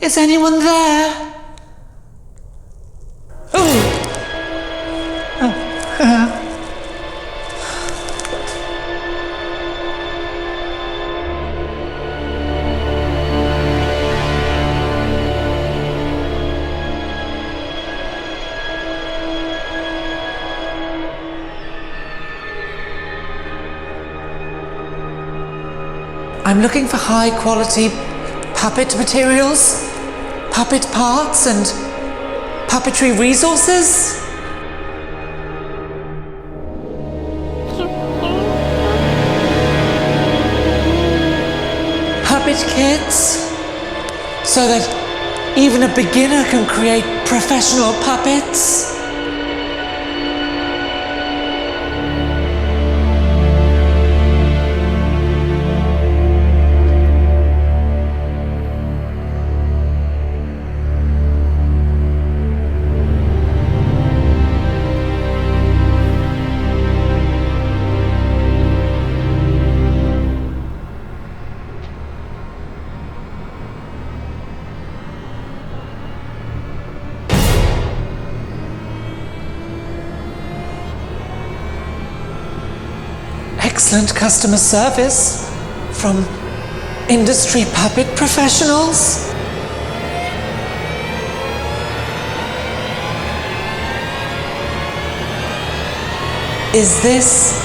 Is anyone there? Oh! I'm looking for high-quality puppet materials, puppet parts, and puppetry resources. Puppet kits, so that even a beginner can create professional puppets. Excellent customer service from industry puppet professionals. Is this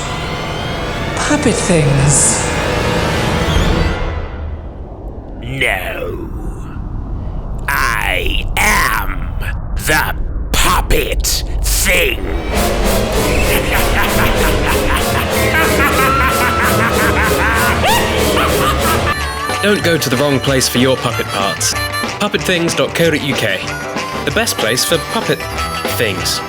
Puppet Things? No. I am the Puppet Thing. Don't go to the wrong place for your puppet parts. puppetthings.co.uk, the best place for puppet things.